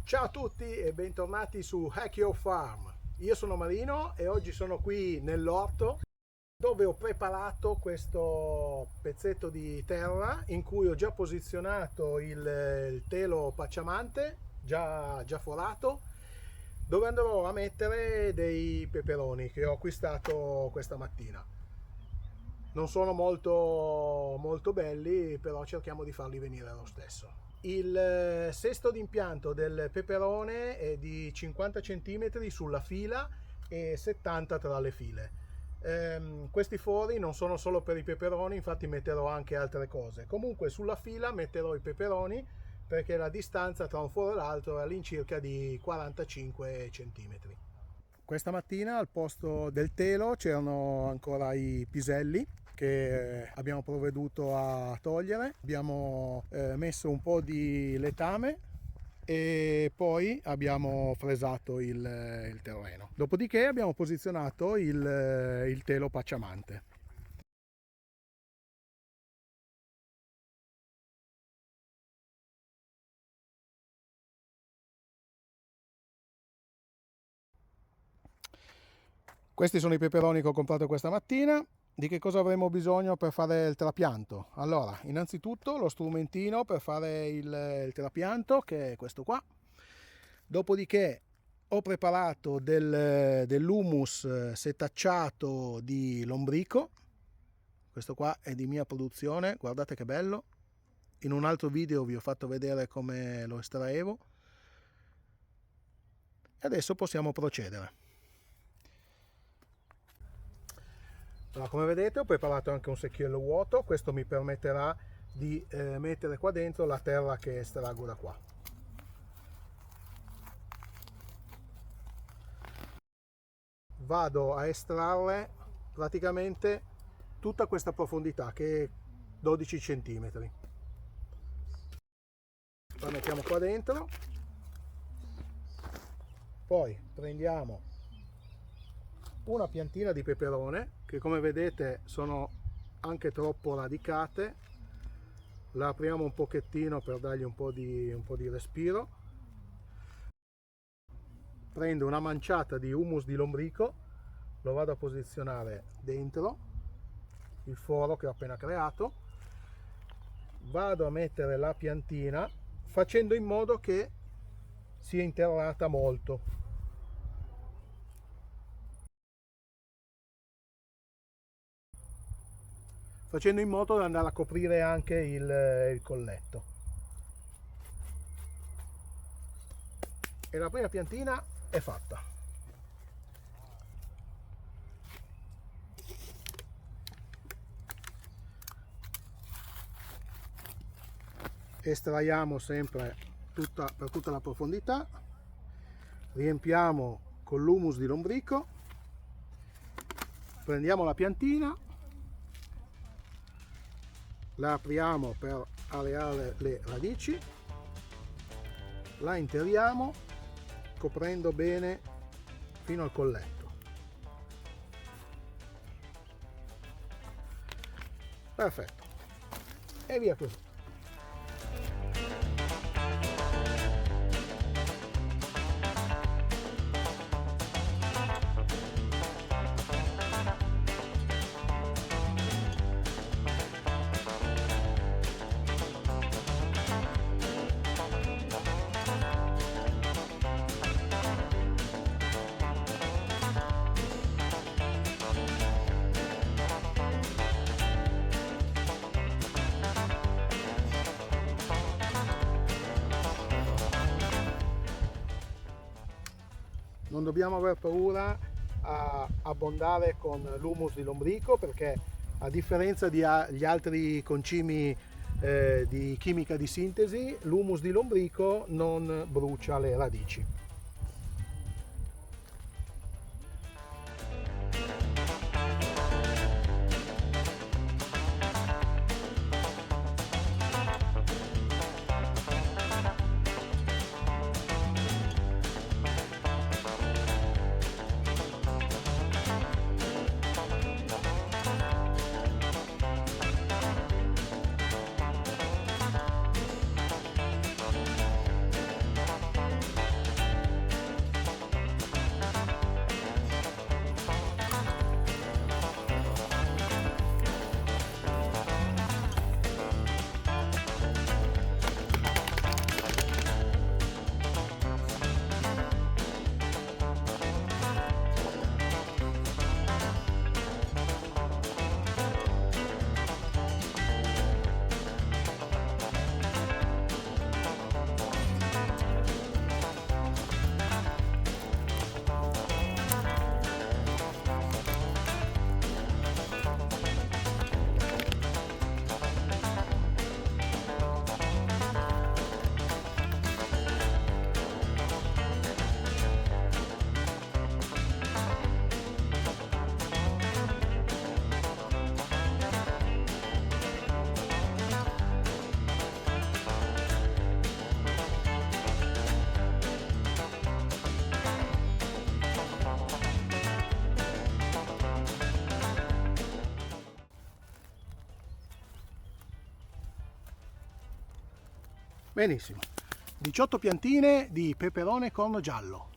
Ciao a tutti e bentornati su Hack Your Farm. Io sono Marino e oggi sono qui nell'orto dove ho preparato questo pezzetto di terra in cui ho già posizionato il telo pacciamante già forato, dove andrò a mettere dei peperoni che ho acquistato questa mattina. Non sono molto belli, però cerchiamo di farli venire lo stesso. Il sesto d'impianto del peperone è di 50 cm sulla fila e 70 tra le file. Questi fori non sono solo per i peperoni, infatti metterò anche altre cose. Comunque sulla fila metterò i peperoni perché la distanza tra un foro e l'altro è all'incirca di 45 cm. Questa mattina al posto del telo c'erano ancora i piselli che abbiamo provveduto a togliere. Abbiamo messo un po' di letame e poi abbiamo fresato il terreno. Dopodiché abbiamo posizionato il telo pacciamante. Questi sono i peperoni che ho comprato questa mattina. Di che cosa avremo bisogno per fare il trapianto? Allora, innanzitutto lo strumentino per fare il trapianto, che è questo qua. Dopodiché ho preparato dell'humus setacciato di lombrico. Questo qua è di mia produzione, guardate che bello. In un altro video vi ho fatto vedere come lo estraevo. E adesso possiamo procedere. Allora, come vedete ho preparato anche un secchiello vuoto, questo mi permetterà di mettere qua dentro la terra che estraggo da qua. Vado a estrarre praticamente tutta questa profondità che è 12 cm. La mettiamo qua dentro, poi prendiamo una piantina di peperone che come vedete sono anche troppo radicate, la apriamo un pochettino per dargli un po' di respiro. Prendo una manciata di humus di lombrico, lo vado a posizionare dentro il foro che ho appena creato, vado a mettere la piantina facendo in modo che sia interrata molto. Facendo in modo da andare a coprire anche il colletto. E la prima piantina è fatta. Estraiamo sempre per tutta la profondità, riempiamo con l'humus di lombrico, prendiamo la piantina, la apriamo per areare le radici, la interiamo coprendo bene fino al colletto. Perfetto, e via così. Non dobbiamo aver paura a abbondare con l'humus di lombrico perché a differenza degli altri concimi di chimica di sintesi, l'humus di lombrico non brucia le radici. Benissimo, 18 piantine di peperone corno giallo.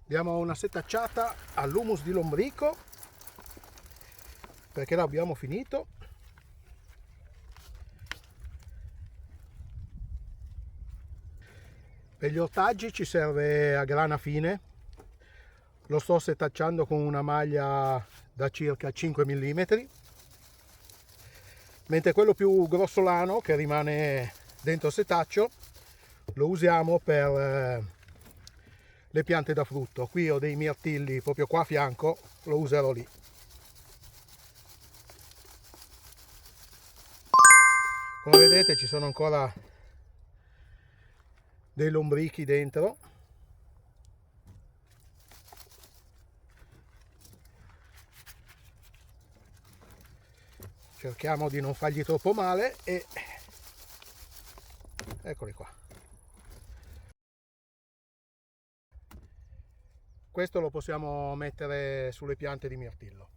Diamo una setacciata all'humus di lombrico perché l'abbiamo finito. Per gli ortaggi ci serve a grana fine, lo sto setacciando con una maglia da circa 5 mm, mentre quello più grossolano che rimane dentro il setaccio lo usiamo per le piante da frutto. Qui ho dei mirtilli proprio qua a fianco, lo userò lì. Come vedete ci sono ancora dei lombrichi dentro. Cerchiamo di non fargli troppo male e eccoli qua. Questo lo possiamo mettere sulle piante di mirtillo.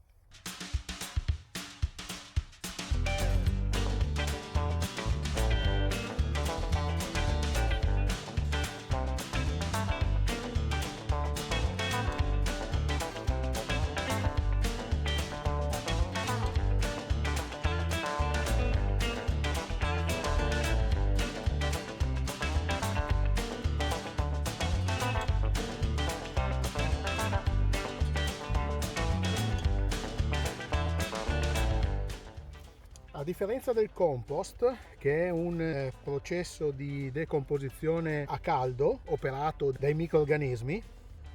A differenza del compost, che è un processo di decomposizione a caldo operato dai microrganismi,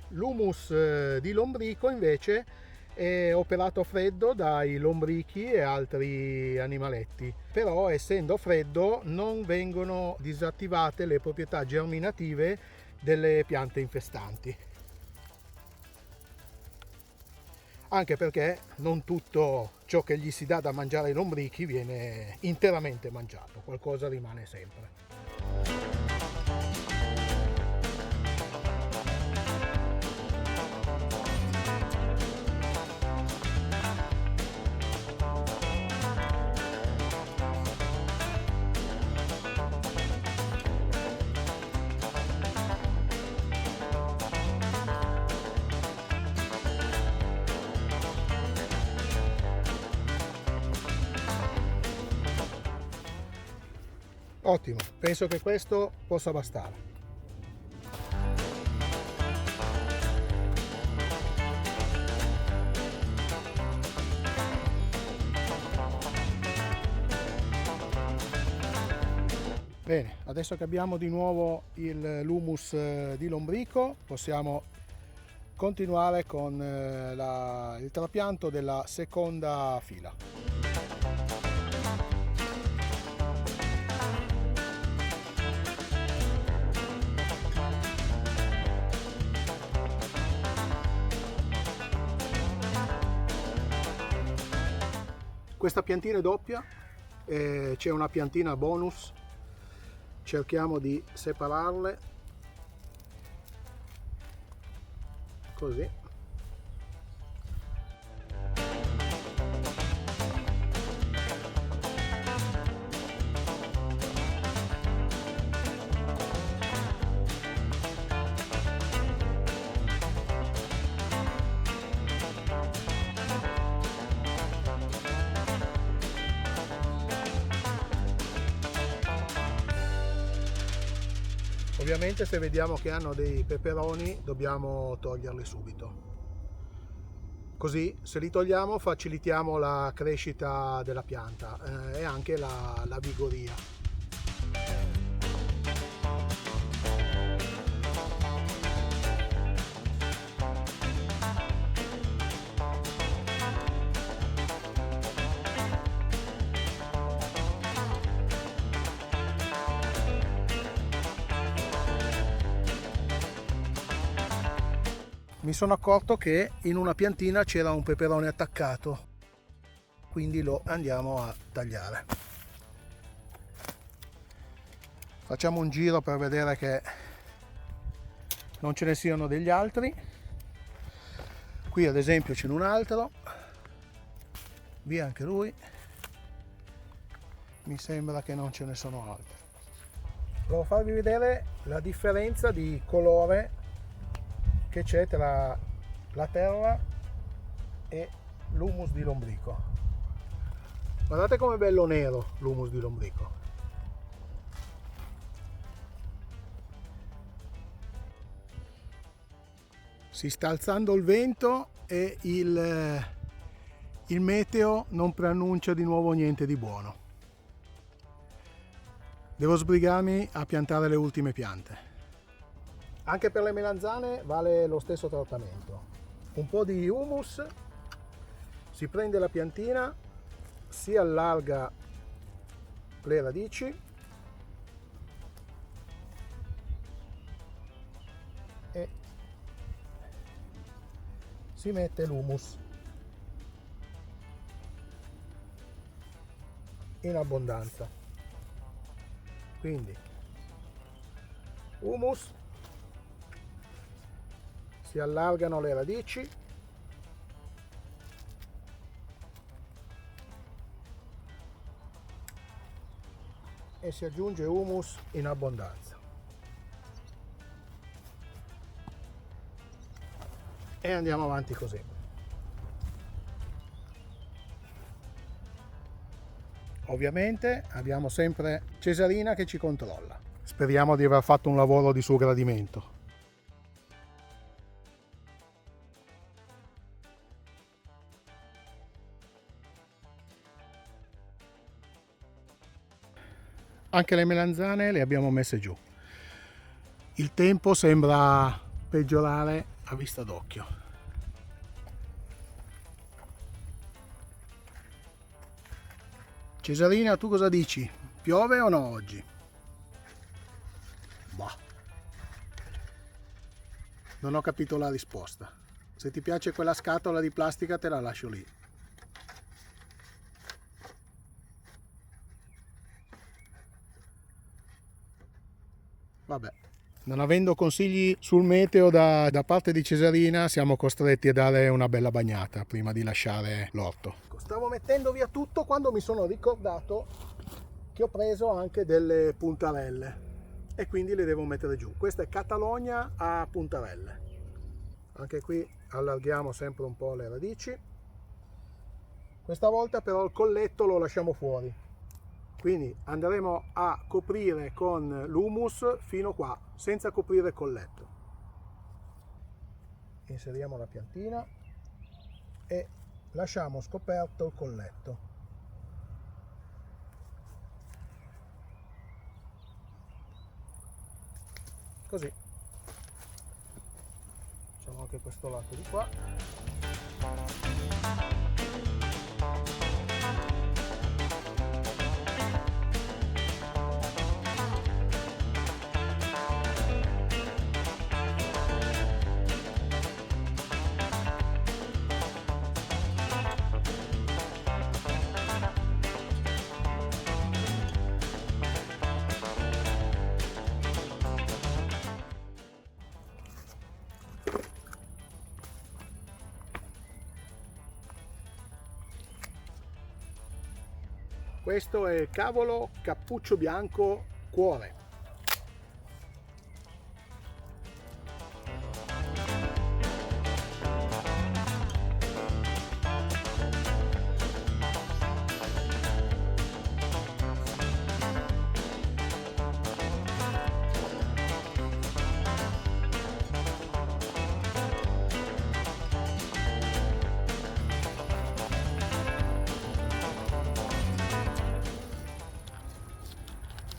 l'humus di lombrico invece è operato a freddo dai lombrichi e altri animaletti. Però essendo freddo non vengono disattivate le proprietà germinative delle piante infestanti. Anche perché non tutto ciò che gli si dà da mangiare ai lombrichi viene interamente mangiato, qualcosa rimane sempre. Ottimo, penso che questo possa bastare. Bene, adesso che abbiamo di nuovo l'humus di lombrico, possiamo continuare con il trapianto della seconda fila. Questa piantina è doppia, c'è una piantina bonus, cerchiamo di separarle così. Ovviamente se vediamo che hanno dei peperoni dobbiamo toglierli subito. Così se li togliamo facilitiamo la crescita della pianta e anche la vigoria. Mi sono accorto che in una piantina c'era un peperone attaccato. quindi lo andiamo a tagliare. Facciamo un giro per vedere che non ce ne siano degli altri. Qui ad esempio c'è un altro, via anche lui, mi sembra che non ce ne sono altri. Volevo farvi vedere la differenza di colore che c'è tra la terra e l'humus di lombrico. Guardate com'è bello nero l'humus di lombrico. Si sta alzando il vento e il meteo non preannuncia di nuovo niente di buono. Devo sbrigarmi a piantare le ultime piante. Anche per le melanzane vale lo stesso trattamento. Un po' di humus, si prende la piantina, si allarga le radici e si mette l'humus in abbondanza. Quindi humus, si allargano le radici e si aggiunge humus in abbondanza. E andiamo avanti così. Ovviamente abbiamo sempre Cesarina che ci controlla. Speriamo di aver fatto un lavoro di suo gradimento. Anche le melanzane le abbiamo messe giù. Il tempo sembra peggiorare a vista d'occhio. Cesarina, tu cosa dici? Piove o no oggi? Bah. Non ho capito la risposta. Se ti piace quella scatola di plastica te la lascio lì. Vabbè. Non avendo consigli sul meteo da parte di Cesarina, siamo costretti a dare una bella bagnata prima di lasciare l'orto. Stavo mettendo via tutto quando mi sono ricordato che ho preso anche delle puntarelle e quindi le devo mettere giù. Questa è Catalogna a puntarelle. Anche qui allarghiamo sempre un po' le radici. Questa volta però il colletto lo lasciamo fuori. Quindi andremo a coprire con l'humus fino qua, senza coprire il colletto. Inseriamo la piantina e lasciamo scoperto il colletto. Così. Facciamo anche questo lato di qua. Questo è il cavolo cappuccio bianco cuore.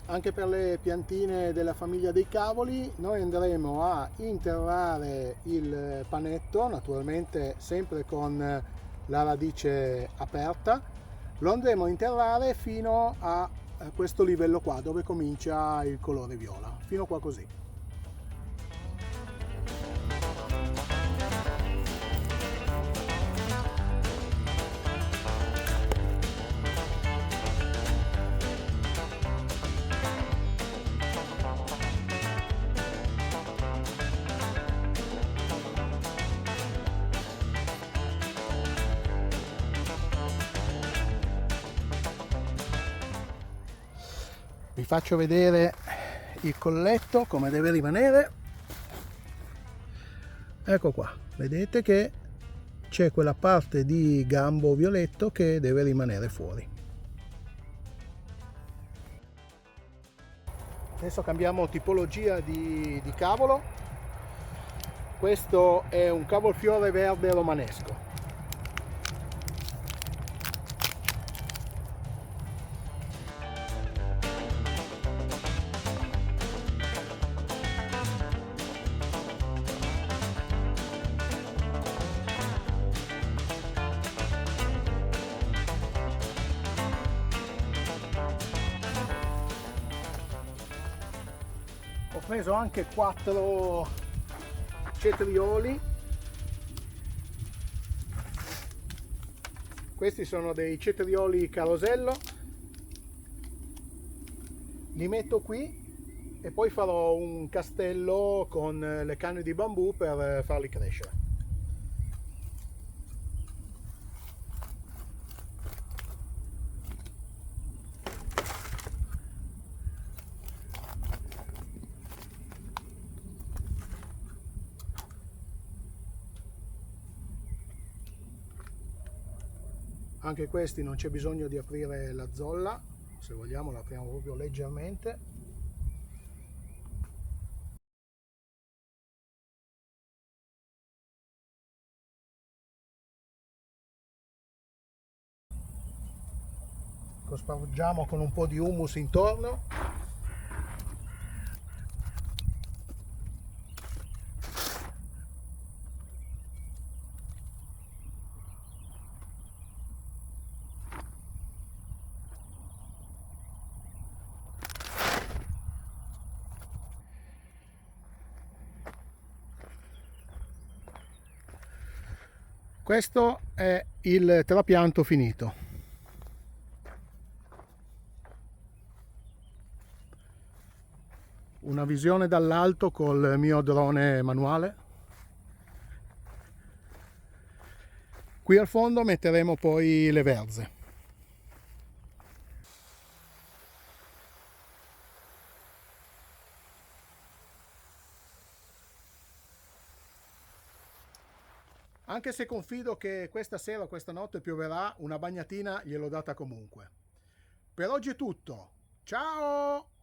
Anche per le piantine della famiglia dei cavoli noi andremo a interrare il panetto, naturalmente sempre con la radice aperta. Lo andremo a interrare fino a questo livello qua, dove comincia il colore viola, fino qua così. Vi faccio vedere il colletto come deve rimanere. Ecco qua, vedete che c'è quella parte di gambo violetto che deve rimanere fuori. Adesso cambiamo tipologia di cavolo. Questo è un cavolfiore verde romanesco. Ho preso anche 4 cetrioli. Questi sono dei cetrioli carosello. Li metto qui e poi farò un castello con le canne di bambù per farli crescere. Anche questi non c'è bisogno di aprire la zolla, se vogliamo la apriamo proprio leggermente. Cospargiamo con un po' di humus intorno. Questo è il trapianto finito. Una visione dall'alto col mio drone manuale. Qui al fondo metteremo poi le verze. Anche se confido che questa sera o questa notte pioverà, una bagnatina gliel'ho data comunque. Per oggi è tutto. Ciao!